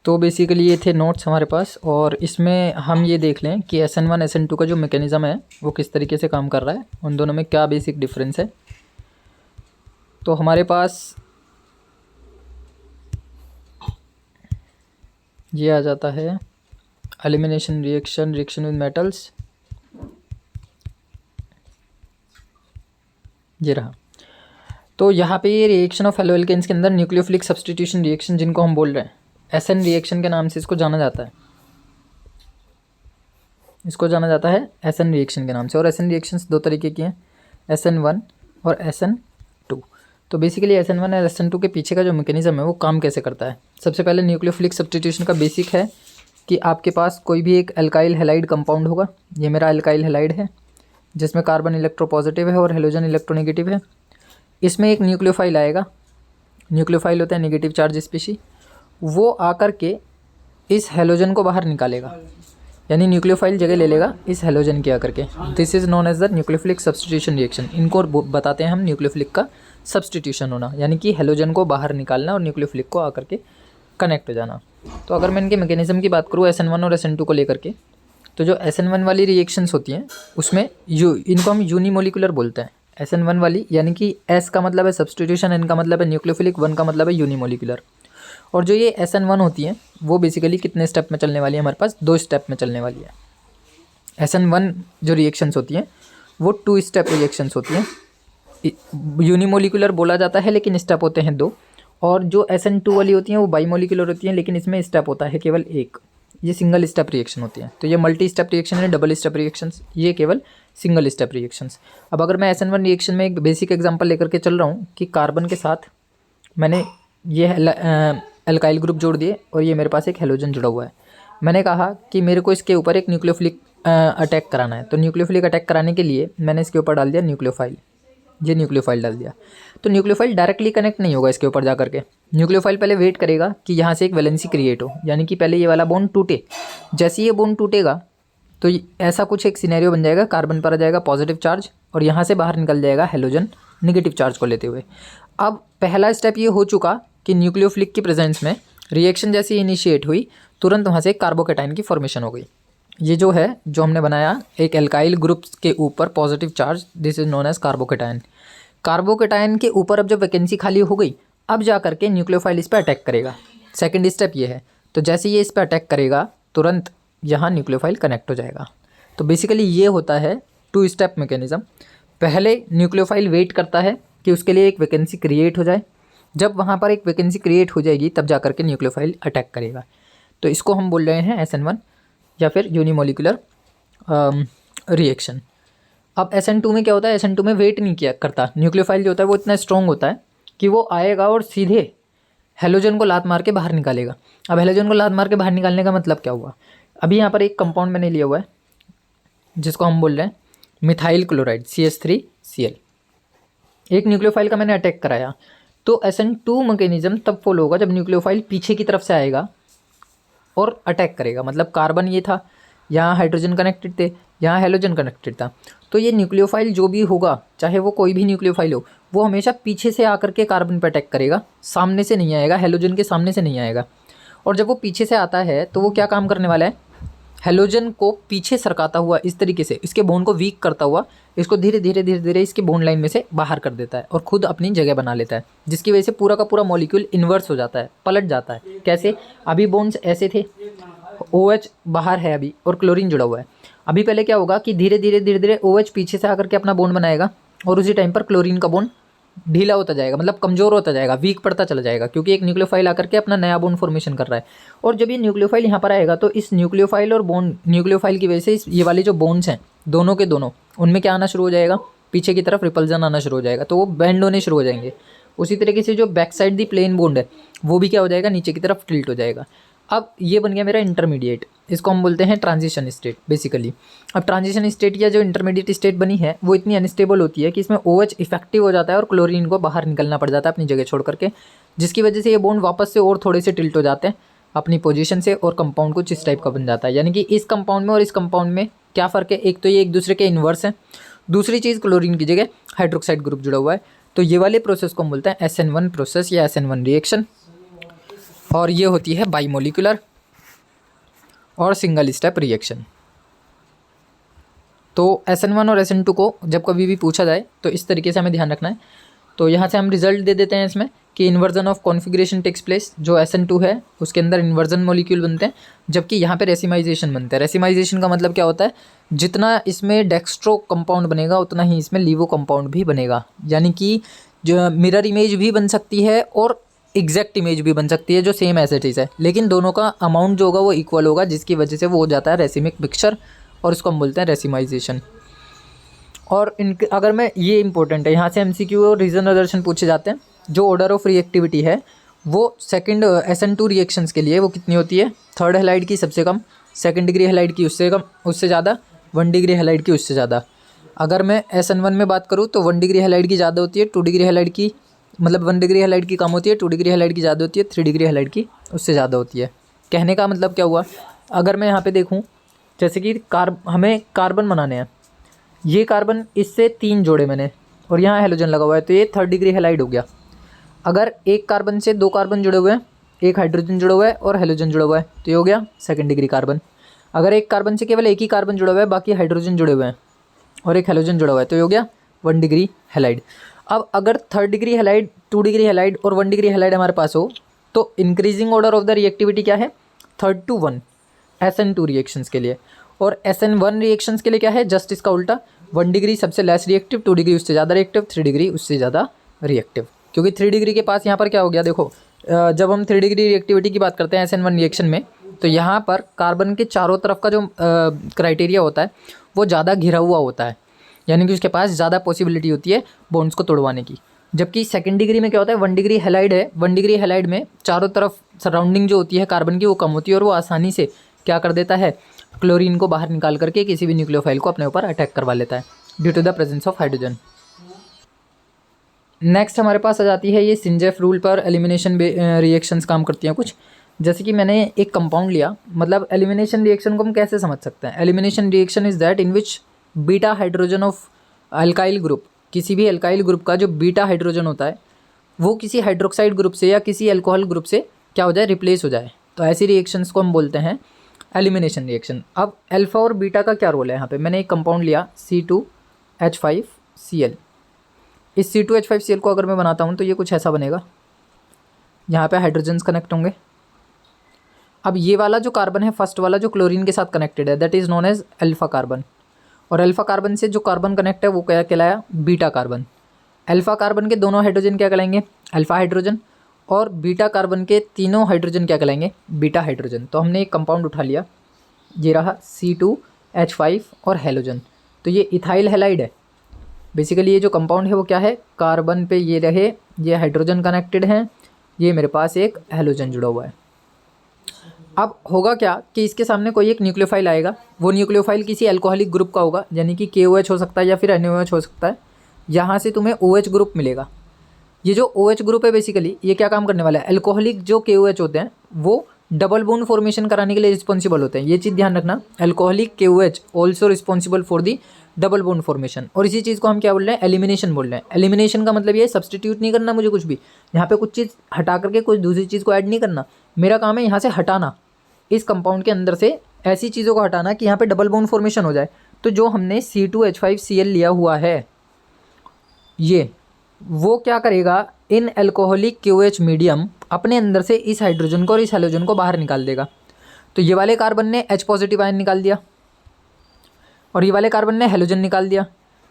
तो बेसिकली ये थे नोट्स हमारे पास, और इसमें हम ये देख लें कि SN1 SN2 का जो मैकेनिज़्म है वो किस तरीके से काम कर रहा है, उन दोनों में क्या बेसिक डिफरेंस है। तो हमारे पास ये आ जाता है elimination reaction, reaction with metals, ये रहा। तो यहाँ पे ये रिएक्शन ऑफ एल्केन्स के अंदर न्यूक्लियोफिलिक सब्स्टिट्यूशन रिएक्शन जिनको हम बोल रहे हैं SN रिएक्शन के नाम से इसको जाना जाता है, इसको जाना जाता है SN रिएक्शन के नाम से। और SN रिएक्शंस दो तरीके की हैं, SN1 और SN2। तो बेसिकली SN1 और SN2 के पीछे का जो मैकेनिज्म है वो काम कैसे करता है। सबसे पहले न्यूक्लियोफिलिक सब्स्टिट्यूशन का बेसिक है कि आपके पास कोई भी एक अल्काइल हैलाइड कंपाउंड होगा। ये मेरा अल्काइल हैलाइड है जिसमें कार्बन इलेक्ट्रोपॉजिटिव है और हेलोजन इलेक्ट्रोनेगेटिव है। इसमें एक न्यूक्लियोफाइल आएगा, न्यूक्लियोफाइल होता है नेगेटिव चार्ज स्पीशी, वो आकर के इस हेलोजन को बाहर निकालेगा, यानी न्यूक्लियोफाइल जगह ले लेगा इस हेलोजन की आकर के। This is known as the nucleophilic substitution reaction. इनको बताते हैं हम न्यूक्लियोफिलिक का सब्स्टिट्यूशन होना, यानी कि हेलोजन को बाहर निकालना और न्यूक्लियोफिलिक को आकर के कनेक्ट हो जाना। तो अगर मैं इनके मैकेनिज्म की बात करूँ SN1 और SN2 को लेकर के, तो जो SN1 वाली रिएक्शंस होती हैं उसमें इनको हम यूनिमोलिकुलर बोलते हैं। SN1 वाली यानी कि S का मतलब है सब्स्टिट्यूशन, N का मतलब है न्यूक्लियोफिलिक, 1 का मतलब है यूनिमोलिकुलर। और जो ये SN1 होती हैं वो बेसिकली कितने स्टेप में चलने वाली है, हमारे पास 2 स्टेप में चलने वाली है। SN1 जो रिएक्शंस होती हैं वो 2 स्टेप रिएक्शंस होती हैं। यूनिमोलिकुलर बोला जाता है लेकिन स्टेप होते हैं 2। और जो SN2 वाली होती हैं वो बाईमोलिकुलर होती हैं लेकिन इसमें स्टेप होता है केवल 1। ये सिंगल स्टेप रिएक्शन होती है। तो ये मल्टी स्टेप रिएक्शन है, डबल स्टेप रिएक्शंस, ये केवल सिंगल स्टेप रिएक्शंस। अब अगर मैं SN1 रिएक्शन में एक बेसिक एग्जांपल लेकर के चल रहा हूँ कि कार्बन के साथ मैंने ये अल्काइल ग्रुप जोड़ दिए और ये मेरे पास एक हेलोजन जुड़ा हुआ है। मैंने कहा कि मेरे को इसके ऊपर एक न्यूक्लियोफिलिक अटैक कराना है। तो न्यूक्लियोफिलिक अटैक कराने के लिए मैंने इसके ऊपर डाल दिया न्यूक्लियोफाइल, ये न्यूक्लियोफाइल डाल दिया। तो न्यूक्लियोफाइल डायरेक्टली कनेक्ट नहीं होगा इसके ऊपर जा करके। न्यूक्लियोफाइल पहले वेट करेगा कि यहाँ से एक वैलेंसी क्रिएट हो, यानी कि पहले ये वाला बॉन्ड टूटे। जैसे ये बॉन्ड टूटेगा तो ऐसा कुछ एक सिनेरियो बन जाएगा, कार्बन पर आ जाएगा पॉजिटिव चार्ज और यहाँ से बाहर निकल जाएगा हेलोजन नेगेटिव चार्ज को लेते हुए। अब पहला स्टेप ये हो चुका कि न्यूक्लियोफिलिक की प्रेजेंस में रिएक्शन जैसे इनिशिएट हुई तुरंत वहाँ से कार्बोकेटाइन की फॉर्मेशन हो गई। ये जो है जो हमने बनाया एक एल्काइल ग्रुप के ऊपर positive charge, this is known as carbocation. Carbocation के ऊपर अब जब वैकेंसी खाली हो गई, अब जा करके न्यूक्लियोफाइल इस पर अटैक करेगा। सेकंड स्टेप ये है। तो जैसे ये इस पर अटैक करेगा तुरंत यहाँ न्यूक्लियोफाइल कनेक्ट हो जाएगा। तो बेसिकली ये होता है 2 स्टेप मैकेनिज्म। पहले न्यूक्लियोफाइल वेट करता है कि उसके लिए एक वैकेंसी क्रिएट हो जाए। जब वहाँ पर एक वैकेंसी क्रिएट हो जाएगी तब जा करके न्यूक्लियोफाइल अटैक करेगा। तो इसको हम बोल रहे हैं SN1 या फिर यूनिमोलिकुलर रिएक्शन। अब SN2 में क्या होता है, SN2 में वेट नहीं किया करता। न्यूक्लियोफाइल जो होता है वो इतना स्ट्रॉन्ग होता है कि वो आएगा और सीधे हेलोजन को लात मार के बाहर निकालेगा। अब हेलोजन को लात मार के बाहर निकालने का मतलब क्या हुआ, अभी यहाँ पर एक कंपाउंड मैंने लिया हुआ है जिसको हम बोल रहे हैं मिथाइल क्लोराइड CH3Cl। एक न्यूक्लियोफाइल का मैंने अटैक कराया। तो SN2 मैकेनिज्म तब फॉलो होगा जब न्यूक्लियोफाइल पीछे की तरफ से आएगा और अटैक करेगा। मतलब कार्बन ये था, यहाँ हाइड्रोजन कनेक्टेड थे, यहाँ हेलोजन कनेक्टेड था। तो ये न्यूक्लियोफाइल जो भी होगा, चाहे वो कोई भी न्यूक्लियोफाइल हो, वो हमेशा पीछे से आकर के कार्बन पर अटैक करेगा, सामने से नहीं आएगा, हेलोजन के सामने से नहीं आएगा। और जब वो पीछे से आता है तो वो क्या काम करने वाला है, हेलोजन को पीछे सरकाता हुआ इस तरीके से इसके बोन्ड को वीक करता हुआ इसको धीरे धीरे इसके बोन्ड लाइन में से बाहर कर देता है और खुद अपनी जगह बना लेता है, जिसकी वजह से पूरा का पूरा मॉलिक्यूल इन्वर्स हो जाता है, पलट जाता है। कैसे, अभी बोन्ड्स ऐसे थे, OH बाहर है अभी और क्लोरीन जुड़ा हुआ है। अभी पहले क्या होगा कि धीरे धीरे OH पीछे से आकर के अपना बॉन्ड बनाएगा और उसी टाइम पर क्लोरीन का बॉन्ड ढीला होता जाएगा, मतलब कमज़ोर होता जाएगा, वीक पड़ता चला जाएगा, क्योंकि एक न्यूक्लियोफाइल आकर के अपना नया बॉन्ड फॉर्मेशन कर रहा है। और जब ये न्यूक्लियोफाइल यहाँ पर आएगा तो इस न्यूक्लियोफाइल और बॉन्ड न्यूक्लियोफाइल की वजह से ये वाले जो बॉन्ड्स हैं दोनों के दोनों, उनमें क्या आना शुरू हो जाएगा, पीछे की तरफ रिपल्जन आना शुरू हो जाएगा, तो वो बेंड होने शुरू हो जाएंगे। उसी तरीके से जो बैक साइड दी प्लेन बॉन्ड है वो भी क्या हो जाएगा, नीचे की तरफ टिल्ट हो जाएगा। अब ये बन गया मेरा इंटरमीडिएट, इसको हम बोलते हैं ट्रांजिशन स्टेट बेसिकली। अब ट्रांजिशन स्टेट या जो इंटरमीडिएट स्टेट बनी है वो इतनी अनस्टेबल होती है कि इसमें OH इफेक्टिव हो जाता है और क्लोरीन को बाहर निकलना पड़ जाता है अपनी जगह छोड़ करके, जिसकी वजह से ये बॉन्ड वापस से और थोड़े से टिल्ट हो जाते हैं अपनी पोजीशन से और कंपाउंड कुछ इस टाइप का बन जाता है। यानी कि इस कंपाउंड में और इस कंपाउंड में क्या फ़र्क है, एक तो ये एक दूसरे के इन्वर्स हैं, दूसरी चीज़ क्लोरीन की जगह हाइड्रोक्साइड ग्रुप जुड़ा हुआ है। तो ये वाले प्रोसेस को हम बोलते हैं SN1 प्रोसेस या SN1 रिएक्शन। और ये होती है बाईमोलिकुलर और सिंगल स्टेप रिएक्शन। तो SN1 और SN2 को जब कभी भी पूछा जाए तो इस तरीके से हमें ध्यान रखना है। तो यहाँ से हम रिजल्ट दे देते हैं इसमें कि inversion of configuration takes place. जो SN2 है उसके अंदर इन्वर्जन मॉलिक्यूल बनते हैं, जबकि यहाँ पे रेसिमाइजेशन बनता है। रेसिमाइजेशन का मतलब क्या होता है, जितना इसमें डेक्स्ट्रो कंपाउंड बनेगा उतना ही इसमें लीवो कंपाउंड भी बनेगा। यानी कि जो मिरर इमेज भी बन सकती है और एग्जैक्ट इमेज भी बन सकती है जो सेम एज इट इज़ है, लेकिन दोनों का अमाउंट जो होगा वो इक्वल होगा, जिसकी वजह से वो हो जाता है रेसिमिक मिक्सचर और उसको हम बोलते हैं रेसिमाइजेशन। और अगर मैं ये इंपॉर्टेंट है, यहाँ से MCQ और रीजन दर्शन पूछे जाते हैं। जो ऑर्डर ऑफ रिएक्टिविटी है वो सेकंड SN2 रिएक्शंस के लिए वो कितनी होती है, थर्ड हैलाइड की सबसे कम, सेकंड डिग्री हैलाइड की उससे कम, उससे ज़्यादा, 1 डिग्री हैलाइड की उससे ज़्यादा। अगर मैं SN1 में बात करूँ तो 1 डिग्री हैलाइड की ज़्यादा होती है, 2 डिग्री हैलाइड की, मतलब 1 डिग्री हैलाइड की कम होती है, 2 डिग्री हैलाइड की ज़्यादा होती है, 3 डिग्री हैलाइड की उससे ज़्यादा होती है। कहने का मतलब क्या हुआ, अगर मैं यहाँ पे देखूँ जैसे कि हमें कार्बन बनाने हैं, ये कार्बन इससे 3 जोड़े मैंने और यहाँ हैलोजन लगा हुआ है, तो ये 3rd डिग्री हैलाइड हो गया। अगर एक कार्बन से 2 कार्बन जुड़े हुए हैं, एक हाइड्रोजन जुड़ा हुआ है और हैलोजन जुड़ा हुआ है, तो ये हो गया 2nd डिग्री कार्बन। अगर एक कार्बन से केवल एक ही कार्बन जुड़ा हुआ है, बाकी हाइड्रोजन जुड़े हुए हैं और एक हैलोजन जुड़ा हुआ है, तो ये हो गया 1 डिग्री हैलाइड। अब अगर 3rd degree halide, 2 degree halide और 1 डिग्री हैलाइड हमारे पास हो, तो increasing order of the reactivity क्या है, 3rd to 1 SN2 रिएक्शंस के लिए। और SN1 रिएक्शंस के लिए क्या है, जस्ट इसका उल्टा, 1 डिग्री सबसे लेस रिएक्टिव, 2 डिग्री उससे ज़्यादा रिएक्टिव, 3 डिग्री उससे ज़्यादा रिएक्टिव। क्योंकि 3 डिग्री के पास यहाँ पर क्या हो गया, देखो जब हम 3 डिग्री रिएक्टिविटी की बात करते हैं SN1 रिएक्शन में, तो यहाँ पर कार्बन के चारों तरफ का जो क्राइटेरिया होता है वो ज़्यादा घिरा हुआ होता है, यानी कि उसके पास ज़्यादा पॉसिबिलिटी होती है बॉन्ड्स को तोड़वाने की। जबकि 2nd डिग्री में क्या होता है, 1 डिग्री हैलाइड है, 1 डिग्री हैलाइड में चारों तरफ सराउंडिंग जो होती है कार्बन की वो कम होती है और वो आसानी से क्या कर देता है, क्लोरीन को बाहर निकाल करके किसी भी न्यूक्लियोफाइल को अपने ऊपर अटैक करवा लेता है due to the presence of hydrogen. Next हमारे पास आ जाती है ये सिंजेफ रूल पर एलिमिनेशन रिएक्शंस काम करती हैं कुछ। जैसे कि मैंने एक कंपाउंड लिया, मतलब एलिमिनेशन रिएक्शन को हम कैसे समझ सकते हैं, elimination reaction is that in which beta hydrogen of alkyl group, किसी भी अल्काइल ग्रुप का जो बीटा हाइड्रोजन होता है वो किसी हाइड्रोक्साइड ग्रुप से या किसी अल्कोहल ग्रुप से क्या हो जाए, रिप्लेस हो जाए। तो ऐसी रिएक्शंस को हम बोलते हैं एलिमिनेशन रिएक्शन। अब अल्फा और बीटा का क्या रोल है यहाँ पे, मैंने एक कंपाउंड लिया C2H5Cl। इस C2H5Cl को अगर मैं बनाता हूँ तो ये कुछ ऐसा बनेगा, यहाँ पे हाइड्रोजन्स कनेक्ट होंगे। अब ये वाला जो कार्बन है, फर्स्ट वाला जो क्लोरीन के साथ कनेक्टेड है, that is known as alpha carbon. और अल्फा कार्बन से जो कार्बन कनेक्ट है वो क्या कहलाया, बीटा कार्बन। अल्फा कार्बन के दोनों हाइड्रोजन क्या कहलाएंगे, अल्फा हाइड्रोजन, और बीटा कार्बन के तीनों हाइड्रोजन क्या कहलाएंगे, बीटा हाइड्रोजन। तो हमने एक कंपाउंड उठा लिया, ये रहा C2H5 और हैलोजन, तो ये इथाइल हैलाइड है। बेसिकली ये जो कंपाउंड है वो क्या है, कार्बन पे ये रहे, ये हाइड्रोजन कनेक्टेड हैं, ये मेरे पास एक हैलोजन जुड़ा हुआ है। अब होगा क्या कि इसके सामने कोई एक न्यूक्लियोफाइल आएगा, वो न्यूक्लियोफाइल किसी अल्कोहलिक ग्रुप का होगा, यानी कि KOH हो सकता है या फिर NaOH हो सकता है। यहाँ से तुम्हें OH ग्रुप मिलेगा। ये जो OH ग्रुप है बेसिकली ये क्या काम करने वाला है, अल्कोहलिक जो KOH होते हैं वो डबल बॉन्ड फॉर्मेशन कराने के लिए रिस्पॉन्सिबल होते हैं। ये चीज़ ध्यान रखना, alcoholic KOH also responsible for the double bond formation. और इसी चीज़ को हम क्या बोल रहे हैं, एलिमिनेशन बोल रहे हैं। एलिमिनेशन का मतलब ये सब्सटीट्यूट नहीं करना मुझे कुछ भी, यहाँ पे कुछ चीज़ हटा करके कुछ दूसरी चीज़ को ऐड नहीं करना, मेरा काम है यहाँ से हटाना, इस कंपाउंड के अंदर से ऐसी चीज़ों को हटाना कि यहाँ पे डबल बॉन्ड फॉर्मेशन हो जाए। तो जो हमने C2H5Cl लिया हुआ है ये, वो क्या करेगा, इन अल्कोहलिक KOH मीडियम अपने अंदर से इस हाइड्रोजन को और इस हैलोजन को बाहर निकाल देगा। तो ये वाले कार्बन ने H पॉजिटिव आयन निकाल दिया और ये वाले कार्बन ने हैलोजन निकाल दिया,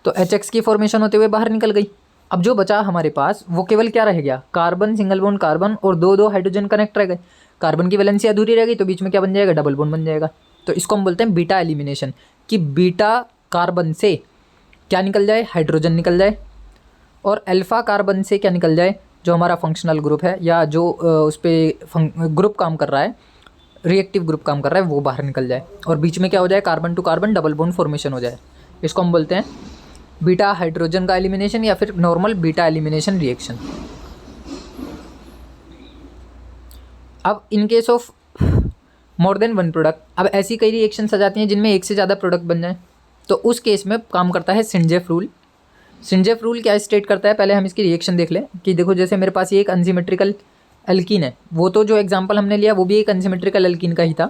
तो HX की फॉर्मेशन होते हुए बाहर निकल गई। अब जो बचा हमारे पास वो केवल क्या रह गया, कार्बन, सिंगल बॉन्ड कार्बन और दो हाइड्रोजन कनेक्ट रह गए। कार्बन की वैलेंसी अधूरी रह गई तो बीच में क्या बन जाएगा, डबल बॉन्ड बन जाएगा। तो इसको हम बोलते हैं बीटा एलिमिनेशन, कि बीटा कार्बन से क्या निकल जाए, हाइड्रोजन निकल जाए, और अल्फा कार्बन से क्या निकल जाए, जो हमारा फंक्शनल ग्रुप है या जो उस पर ग्रुप काम कर रहा है, रिएक्टिव ग्रुप काम कर रहा है, वो बाहर निकल जाए और बीच में क्या हो जाए, carbon to carbon double bond formation हो जाए। इसको हम बोलते हैं बीटा हाइड्रोजन का एलिमिनेशन या फिर नॉर्मल बीटा एलिमिनेशन रिएक्शन। अब in case of more than one product, अब ऐसी कई रिएक्शंस आ जाती हैं जिनमें एक से ज़्यादा प्रोडक्ट बन जाए, तो उस केस में काम करता है सिंजेफ रूल। सिंजेफ रूल क्या स्टेट करता है, पहले हम इसकी रिएक्शन देख लें कि देखो जैसे मेरे पास ये एक अनसिमेट्रिकल एल्कीन है, वो तो जो एग्जांपल हमने लिया वो भी एक अनसिमेट्रिकल एल्कीन का ही था,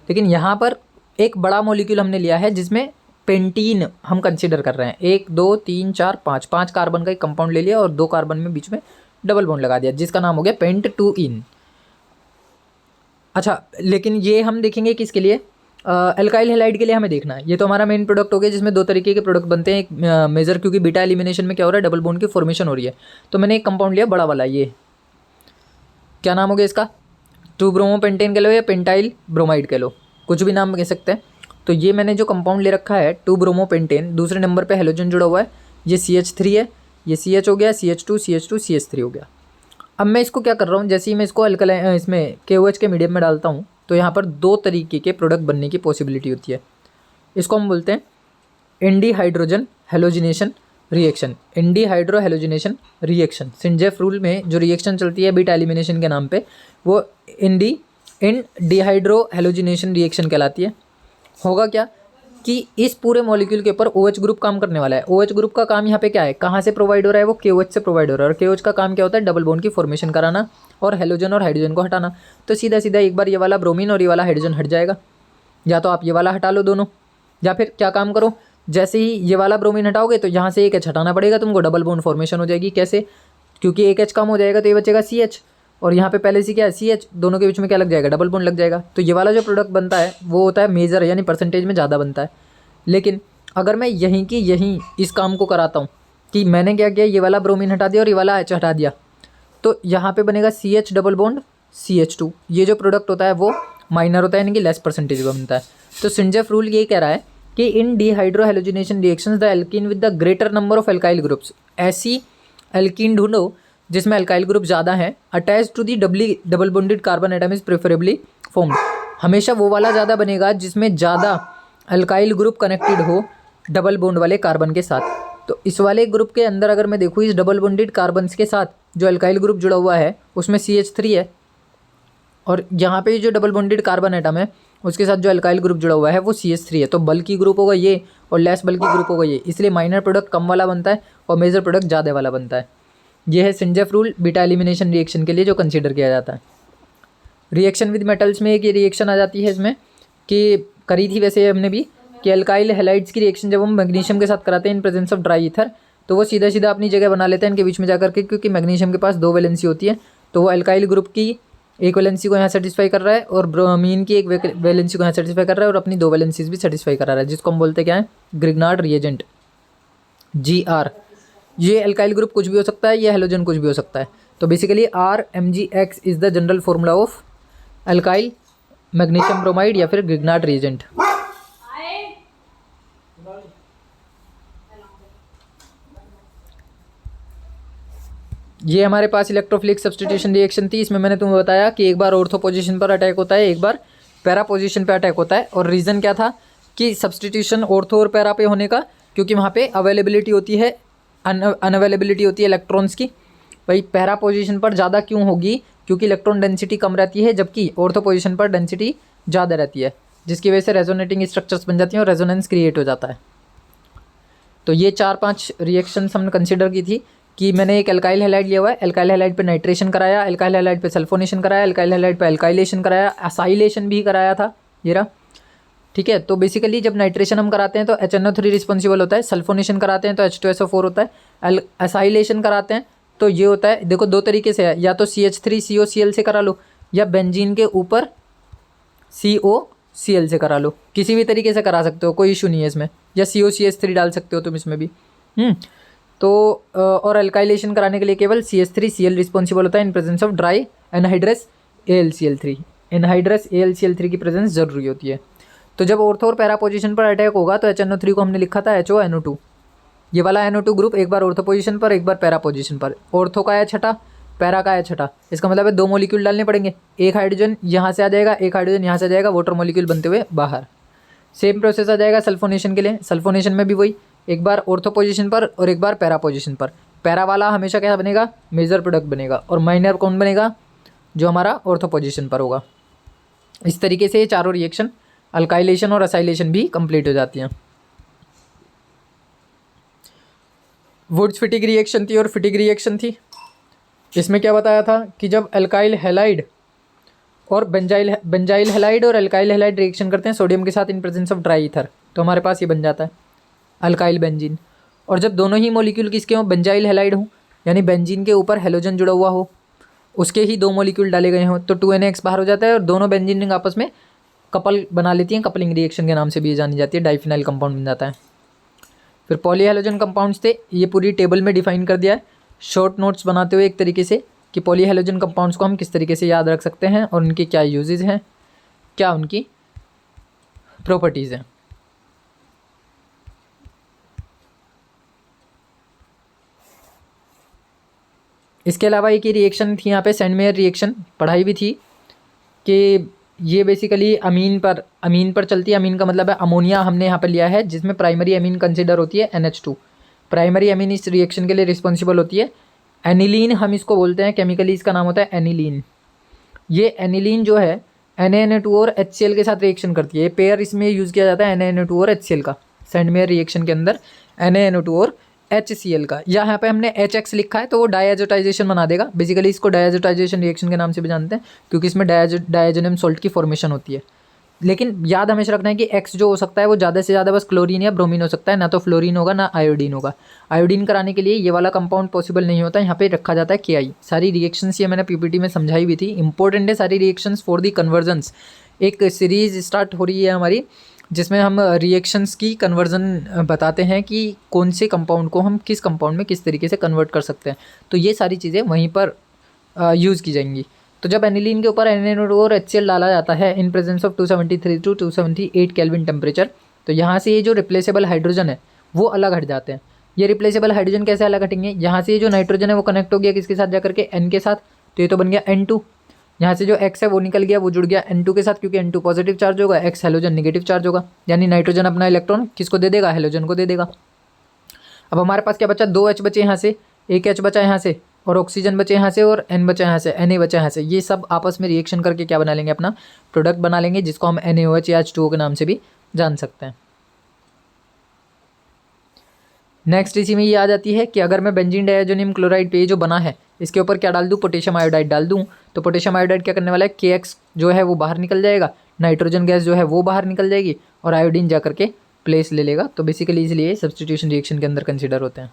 लेकिन यहाँ पर एक बड़ा मॉलिक्यूल हमने लिया है जिसमें पेंटीन हम कंसिडर कर रहे हैं। 1 2 3 4 5 कार्बन का एक कंपाउंड ले लिया और 2 कार्बन में बीच में डबल बॉन्ड लगा दिया, जिसका नाम हो गया पेंट 2 इन। अच्छा, लेकिन ये हम देखेंगे किसके लिए, अल्काइल हैलाइड के लिए हमें देखना है। ये तो हमारा मेन प्रोडक्ट हो गया जिसमें दो तरीके के प्रोडक्ट बनते हैं। एक मेजर, क्योंकि बीटा एलिमिनेशन में क्या हो रहा है, डबल बॉन्ड की फॉर्मेशन हो रही है, तो मैंने एक कंपाउंड लिया बड़ा वाला, ये क्या नाम हो गया इसका, 2 ब्रोमोपेंटेन कह लो या पेंटाइल ब्रोमाइड कह लो, कुछ भी नाम कह सकते हैं। तो ये मैंने जो कंपाउंड ले रखा है 2 ब्रोमोपेंटेन, दूसरे नंबर पे हेलोजन जुड़ा हुआ है, ये CH3 है, ये CH हो गया, CH2 CH2 CH3 हो गया। अब मैं इसको क्या कर रहा हूँ, जैसे ही मैं इसको अल्कलाइन इसमें KOH के मीडियम में डालता हूँ तो यहाँ पर 2 तरीके के प्रोडक्ट बनने की पॉसिबिलिटी होती है। इसको हम बोलते हैं एनडी हाइड्रोजन हेलोजिनेशन रिएक्शन, एनडी hydro halogenation reaction. Saytzeff rule में जो रिएक्शन चलती है बीटा एलिमिनेशन के नाम पे, वो इन डिहाइड्रो हेलोजिनेशन रिएक्शन कहलाती है। होगा क्या कि इस पूरे मॉलिक्यूल के ऊपर OH ग्रुप काम करने वाला है। OH ग्रुप का काम यहाँ पे क्या है, कहाँ से प्रोवाइड हो रहा है, वो KOH से प्रोवाइड हो रहा है, और KOH का काम क्या होता है, डबल बॉन्ड की फॉर्मेशन कराना और हेलोजन और हाइड्रोजन को हटाना। तो सीधा सीधा एक बार ये वाला ब्रोमीन और ये वाला हाइड्रोजन हट जाएगा, या तो आप ये वाला हटा लो दोनों, या फिर क्या काम करो, जैसे ही ये वाला ब्रोमीन हटाओगे तो यहाँ से एक H हटाना पड़ेगा तुमको, डबल बॉन्ड फॉर्मेशन हो जाएगी। कैसे, क्योंकि एक H कम हो जाएगा तो ये बचेगा CH, और यहाँ पे पहले से क्या है CH, दोनों के बीच में क्या लग जाएगा, डबल बॉन्ड लग जाएगा। तो ये वाला जो प्रोडक्ट बनता है वो होता है मेजर, यानी परसेंटेज में ज़्यादा बनता है। लेकिन अगर मैं यहीं की यहीं इस काम को कराता हूँ कि मैंने क्या किया, ये वाला ब्रोमीन हटा दिया और ये वाला H हटा दिया, तो यहाँ पे बनेगा CH डबल बॉन्ड CH2। ये जो प्रोडक्ट होता है वो माइनर होता है, यानी कि लेस परसेंटेज में बनता है। तो सिंजेफ रूल ये कह रहा है कि in dehydro halogenation reactions the alkene with the greater number of alkyl groups, ऐसी एल्कीन ढूंढो जिसमें एल्काइल ग्रुप ज़्यादा है, attach to the double bonded carbon atom is preferably formed. हमेशा वो वाला ज़्यादा बनेगा जिसमें ज़्यादा अल्काइल ग्रुप कनेक्टेड हो डबल बॉन्ड वाले कार्बन के साथ। तो इस वाले ग्रुप के अंदर अगर मैं देखूँ, इस डबल बॉन्डेड कार्बन्स के साथ जो अल्काइल ग्रुप जुड़ा हुआ है उसमें CH3 है, और यहाँ पे जो डबल बॉन्डेड कार्बन एटम है उसके साथ जो अल्काइल ग्रुप जुड़ा हुआ है वो CH3 है। तो बल्कि ग्रुप होगा ये और लेस बल्कि ग्रुप होगा ये, इसलिए माइनर प्रोडक्ट कम वाला बनता है और मेजर प्रोडक्ट ज़्यादा वाला बनता है। ये है सिंजेफ रूल बीटा एलिमिनेशन रिएक्शन के लिए जो कंसीडर किया जाता है। रिएक्शन विद मेटल्स में एक ये रिएक्शन आ जाती है इसमें, कि करी थी वैसे हमने भी, कि अल्काइल हैलाइड्स की रिएक्शन जब हम मैग्नीशियम के साथ कराते हैं in presence of dry ether, तो वो सीधा सीधा अपनी जगह बना लेते हैं इनके बीच में जाकर के, क्योंकि मैग्नीशियम के पास 2 वैलेंसी होती है, तो वो अल्काइल ग्रुप की एक वैलेंसी को यहाँ सेटिस्फाई कर रहा है और ब्रोमीन की एक वैलेंसी को यहाँ सेटिस्फाई कर रहा है और अपनी 2 वैलेंसीज भी सेटिस्फाई करा रहा है, जिसको हम बोलते क्या है, ग्रिग्नार्ड रिएजेंट GR। ये अल्काइल ग्रुप कुछ भी हो सकता है, ये हेलोजन कुछ भी हो सकता है। तो basically RMgX is the general formula of alkyl magnesium bromide या फिर ग्रिग्नार्ड रिएजेंट। ये हमारे पास इलेक्ट्रोफिलिक सब्स्टिट्यूशन रिएक्शन थी। इसमें मैंने तुम्हें बताया कि एक बार ऑर्थो पोजीशन पर अटैक होता है, एक बार पैरा पोजीशन पर अटैक होता है। और रीज़न क्या था कि सब्स्टिट्यूशन ऑर्थो और पैरा पे होने का, क्योंकि वहाँ पे अवेलेबिलिटी होती है, अनअवेलेबिलिटी होती है इलेक्ट्रॉन्स की। भाई पैरा पोजीशन पर ज़्यादा क्यों होगी, क्योंकि इलेक्ट्रॉन डेंसिटी कम रहती है, जबकि ऑर्थो पोजीशन पर डेंसिटी ज़्यादा रहती है, जिसकी वजह से रेजोनेटिंग स्ट्रक्चर्स बन जाती हैं और रेजोनेंस क्रिएट हो जाता है। तो ये 4-5 रिएक्शंस हमने कंसिडर की थी कि मैंने एक अल्काइल हैलाइड लिया हुआ है, अल्काइल हैलाइड पे नाइट्रेशन कराया, अल्काइल हैलाइड पे सल्फोनेशन कराया, अल्काइल हैलाइड पे अल्काइलेशन कराया, असाइलेशन भी कराया था ये रहा। ठीक है, तो बेसिकली जब नाइट्रेशन हम कराते हैं तो HNO3 रिस्पॉन्सिबल होता है, सल्फोनेशन कराते हैं तो H2SO4 होता है, असाइलेशन कराते हैं तो ये होता है, देखो 2 तरीके से है, या तो CH3COCl से करा लो या बेंजीन के ऊपर COCl से करा लो, किसी भी तरीके से करा सकते हो, कोई इशू नहीं है इसमें, या COCH3 डाल सकते हो तुम इसमें भी। तो और अल्काइलेशन कराने के लिए केवल CH3Cl रिस्पॉन्सिबल होता है in presence of dry anhydrous AlCl3। Anhydrous AlCl3 की प्रेजेंस जरूरी होती है। तो जब ऑर्थो और पैरा पोजीशन पर अटैक होगा तो HNO3 को हमने लिखा था HONO2। ये वाला NO2 ग्रुप एक बार ऑर्थो पोजीशन पर, एक बार पैरा पोजीशन पर, ऑर्थो का H छठा, पैरा का H छठा, इसका मतलब है 2 मॉलिक्यूल डालने पड़ेंगे, एक हाइड्रोजन यहाँ से आ जाएगा, एक हाइड्रोजन यहाँ से आ जाएगा, वाटर मॉलिक्यूल बनते हुए बाहर। सेम प्रोसेस आ जाएगा सल्फोनेशन के लिए, सल्फोनेशन में भी वही, एक बार ऑर्थो पोजीशन पर और एक बार पैरा पोजीशन पर। पैरा वाला हमेशा क्या बनेगा, मेजर प्रोडक्ट बनेगा, और माइनर कौन बनेगा, जो हमारा ऑर्थो पोजीशन पर होगा। इस तरीके से ये चारों रिएक्शन अल्काइलेशन और असाइलेशन भी कंप्लीट हो जाती हैं। वुड्स फिटिग रिएक्शन थी और फिटिग रिएक्शन थी। इसमें क्या बताया था कि जब अल्काइल हैलाइड और बेंजाइल हैलाइड और अल्काइल हैलाइड रिएक्शन करते हैं सोडियम के साथ in presence of dry ether, तो हमारे पास ये बन जाता है अल्काइल बेंजीन। और जब दोनों ही मॉलिक्यूल किसके हों, बेंजाइल हैलाइड हो, यानी बेंजीन के ऊपर हेलोजन जुड़ा हुआ हो, उसके ही दो मॉलिक्यूल डाले गए हों, तो 2NX बाहर हो जाता है और दोनों बेंजीन रिंग आपस में कपल बना लेती हैं, कपलिंग रिएक्शन के नाम से भी ये जानी जाती है, डाइफिनाइल कंपाउंड बन जाता है। फिर पॉलीहेलोजन कंपाउंड्स थे, ये पूरी टेबल में डिफाइन कर दिया है शॉर्ट नोट्स बनाते हुए एक तरीके से कि पॉलीहेलोजन कंपाउंड्स को हम किस तरीके से याद रख सकते हैं और उनके क्या यूजेज हैं, क्या उनकी प्रॉपर्टीज़ हैं। इसके अलावा एक ही रिएक्शन थी यहाँ पे, सैंडमेयर रिएक्शन पढ़ाई भी थी कि ये बेसिकली अमीन पर चलती है। अमीन का मतलब है अमोनिया हमने यहाँ पर लिया है, जिसमें प्राइमरी अमीन कंसिडर होती है NH2। प्राइमरी अमीन इस रिएक्शन के लिए रिस्पॉन्सिबल होती है। एनिलीन हम इसको बोलते हैं, केमिकली इसका नाम होता है एनिलीन। ये एनिलीन जो है NaNO2 और HCl के साथ रिएक्शन करती है। ये पेयर इसमें यूज़ किया जाता है NaNO2 और HCl का, सैंडमेयर रिएक्शन के अंदर NaNO2 और HCl का। यहाँ पे हमने HX लिखा है तो वो डायजोटाइजेशन बना देगा। बेसिकली इसको डायजोटाइजेशन रिएक्शन के नाम से भी जानते हैं क्योंकि इसमें डायजोनियम सॉल्ट की फॉर्मेशन होती है। लेकिन याद हमेशा रखना है कि X जो हो सकता है वो ज़्यादा से ज़्यादा बस क्लोरीन या ब्रोमीन हो सकता है, ना तो फ्लोरीन होगा ना आयोडीन होगा। आयोडीन कराने के लिए ये वाला कंपाउंड पॉसिबल नहीं होता, यहाँ पे रखा जाता है KI। सारी रिएक्शंस ये मैंने PPT में समझाई भी थी, इंपॉर्टेंट है सारी रिएक्शंस फॉर दी कन्वर्जन्स। एक सीरीज स्टार्ट हो रही है हमारी जिसमें हम रिएक्शंस की कन्वर्जन बताते हैं कि कौन से कंपाउंड को हम किस कंपाउंड में किस तरीके से कन्वर्ट कर सकते हैं, तो ये सारी चीज़ें वहीं पर यूज़ की जाएंगी। तो जब एनिलीन के ऊपर NaNO2 और HCl डाला जाता है in presence of 273 to 278 kelvin temperature, तो यहाँ से ये जो रिप्लेसेबल हाइड्रोजन है वो अलग हट जाते हैं। ये रिप्लेसेबल हाइड्रोजन कैसे अलग हटेंगे, यहाँ से ये जो नाइट्रोजन है वो कनेक्ट हो गया किसके साथ जाकर के N के साथ, तो ये तो बन गया N2। यहाँ से जो X है वो निकल गया, वो जुड़ गया N2 के साथ क्योंकि N2 पॉजिटिव चार्ज होगा, X हेलोजन नेगेटिव चार्ज होगा, यानी नाइट्रोजन अपना इलेक्ट्रॉन किसको दे देगा, हेलोजन को दे देगा। अब हमारे पास क्या बचा, 2 H बचे यहाँ से, एक H बचा यहाँ से और ऑक्सीजन बचे यहाँ से और N बचा यहाँ से, Na बचा यहाँ से। ये सब आपस में रिएक्शन करके क्या बना लेंगे, अपना प्रोडक्ट बना लेंगे जिसको हम NaOH या H2O के नाम से भी जान सकते हैं। नेक्स्ट इसी में ये आ जाती है कि अगर मैं बेंजीन डायजोनियम क्लोराइड पे जो बना है इसके ऊपर क्या डाल दूँ, पोटेशियम आयोडाइड डाल दूँ, तो पोटेशियम आयोडाइड क्या करने वाला है, KX जो है वो बाहर निकल जाएगा, नाइट्रोजन गैस जो है वो बाहर निकल जाएगी और आयोडीन जा करके प्लेस ले लेगा। तो बेसिकली इसलिए सब्स्टिट्यूशन रिएक्शन के अंदर कंसिडर होते हैं।